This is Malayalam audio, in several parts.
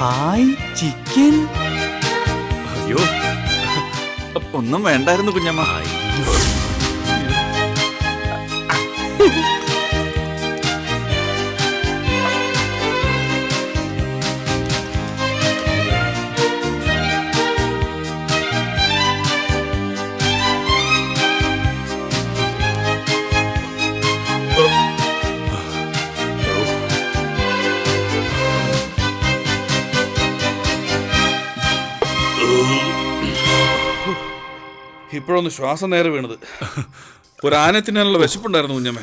Hi chicken. അയ്യോ, ഒന്നും വേണ്ടായിരുന്നു കുഞ്ഞമ്മ. ഇപ്പോഴൊന്ന് ശ്വാസം നേരെ വീണത്. ഒരു ആനയെ തിന്നാനുള്ള വിശപ്പുണ്ടായിരുന്നു കുഞ്ഞമ്മേ.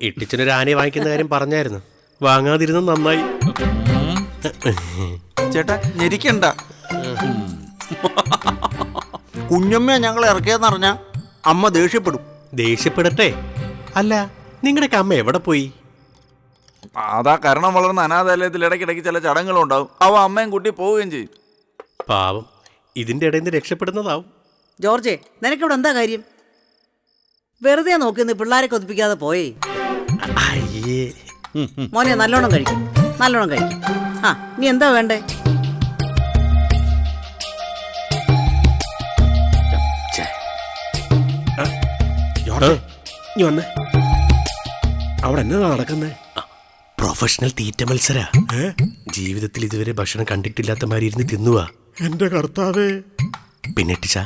ഇട്ടിച്ചനൊരു ആനയെ വാങ്ങിക്കുന്ന കാര്യം പറഞ്ഞായിരുന്നു, വാങ്ങാതിരുന്ന നന്നായി. ചേട്ടാ ഞെരിക്കണ്ട. കുഞ്ഞമ്മ ഞങ്ങൾ ഇറക്കിയെന്നറിഞ്ഞ അമ്മ ദേഷ്യപ്പെടും. ദേഷ്യപ്പെടട്ടെ. അല്ല, നിങ്ങളുടെയൊക്കെ അമ്മ എവിടെ പോയി? അതാ കരണം വളർന്ന അനാഥാലയത്തിൽ ഇടയ്ക്കിടയ്ക്ക് ചില ചടങ്ങുകളുണ്ടാവും. അവ അമ്മയും കുട്ടി പോവുകയും ചെയ്യും. പാവം, ഇതിന്റെ ഇടയിൽ നിന്ന് രക്ഷപ്പെടുന്നതാവും. ജോർജെ, നിനക്കിവിടെ എന്താ കാര്യം? വെറുതെ നോക്കിന്ന് പിള്ളേരെ കൊതിപ്പിക്കാതെ പോയേ. അയ്യേ, മോനെ നല്ലോണം കഴിക്കും, നല്ലോണം കഴിക്കും. ആ, നീ എന്താ വേണ്ടേ? അവിടെ എന്നതാ നടക്കുന്നേ? പ്രൊഫഷണൽ തീറ്റ മത്സര. ജീവിതത്തിൽ ഇതുവരെ ഭക്ഷണം കണ്ടിട്ടില്ലാത്ത മാതിരി ഇരുന്ന് തിന്നുവാ. എന്റെ കർത്താവേ. പിന്നെ ഇട്ടിച്ച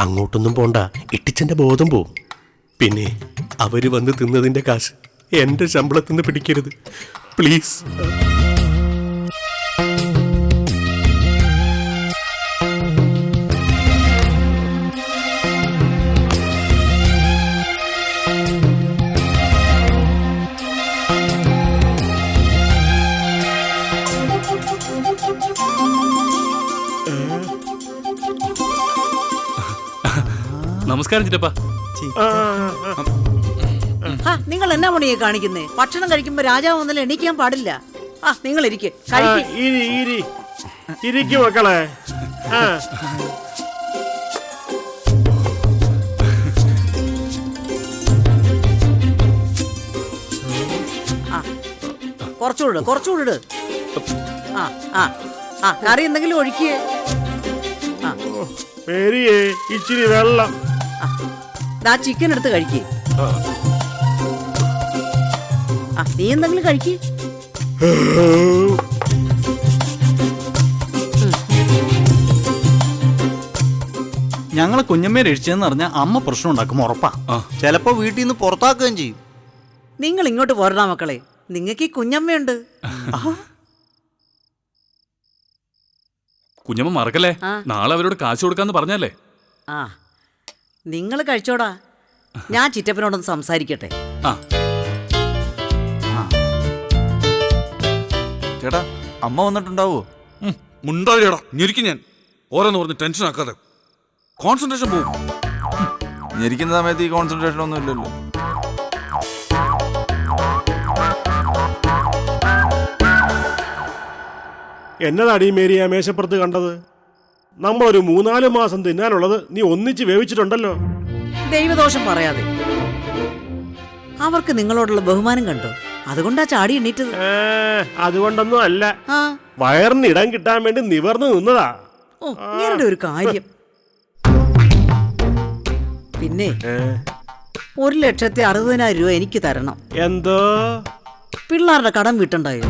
അങ്ങോട്ടൊന്നും പോണ്ട, ഇട്ടിച്ചന്റെ ബോധം പോവും. പിന്നെ അവര് വന്ന് തിന്നതിന്റെ കാശ് എന്റെ ശമ്പളത്തിൽ നിന്ന് പിടിക്കരുത് പ്ലീസ്. നമസ്കാരം ചിറ്റപ്പ. നിങ്ങൾ എന്നാ പണിയെ കാണിക്കുന്നേ? ഭക്ഷണം കഴിക്കുമ്പോ രാജാവ് ഒന്നല്ല എണീക്കാൻ പാടില്ല. ആ, നിങ്ങൾ ഇരിക്കും മക്കളെ. കുറച്ചുകൂടെ. ആ ആ ആ, കറി എന്തെങ്കിലും ഒഴിക്കേ. ഇച്ചിരി വെള്ളം. ദാ ചിക്കൻ എടുത്ത് കഴിക്കേ. ആ, നീ എന്തെങ്കിലും കഴിക്കേ. ഞങ്ങളെ കുഞ്ഞമ്മയെ രക്ഷിച്ചെന്ന് പറഞ്ഞാൽ അമ്മ പ്രശ്നം ഉണ്ടാക്കും ഉറപ്പാ. ചിലപ്പോ വീട്ടിൽ നിന്ന് പുറത്താക്കുകയും ചെയ്യും. നിങ്ങൾ ഇങ്ങോട്ട് പോരണ മക്കളെ, നിങ്ങൾക്ക് ഈ കുഞ്ഞമ്മയുണ്ട്. കുഞ്ഞമ്മ മറക്കല്ലേ, നാളെ അവരോട് കാശ് കൊടുക്കാന്ന് പറഞ്ഞല്ലേ. ആ, നിങ്ങൾ കഴിച്ചോടാ, ഞാൻ ചിറ്റപ്പനോടൊന്ന് സംസാരിക്കട്ടെ. ചേട്ടാ അമ്മ വന്നിട്ടുണ്ടാവോ? മുണ്ടായിടാ, ഞെരിക്കും ഞാൻ. ഓരോന്ന് പറഞ്ഞ് ടെൻഷൻ ആക്കാതെ, കോൺസെൻട്രേഷൻ പോകും. ഞെരിക്കുന്ന സമയത്ത് ഈ കോൺസെൻട്രേഷൻ ഒന്നും ഇല്ലല്ലോ. എന്നതാടി മേരി ആ മേശപ്പുറത്ത് കണ്ടത്? നമ്മളൊരു 3-4 മാസം തിന്നാനുള്ളത് നീ ഒന്നിച്ച് വേവിച്ചിട്ടുണ്ടല്ലോ. ദൈവദോഷം പറയാതെ. അവർക്ക് നിങ്ങളോടുള്ള ബഹുമാനം കണ്ടോ? അതുകൊണ്ടാ ചാടി എണ്ണീറ്റത്. അതുകൊണ്ടൊന്നും അല്ല, ആ, വയറിന് ഇടം കിട്ടാൻ വേണ്ടി നിവർന്നു നിന്നതാ. ഓ, ഇങ്ങനെ ഒരു കാര്യം. പിന്നെ 1,60,60,000 രൂപ എനിക്ക് തരണം. എന്തോ? പിള്ളേരുടെ കടം വീട്ടുണ്ടായോ?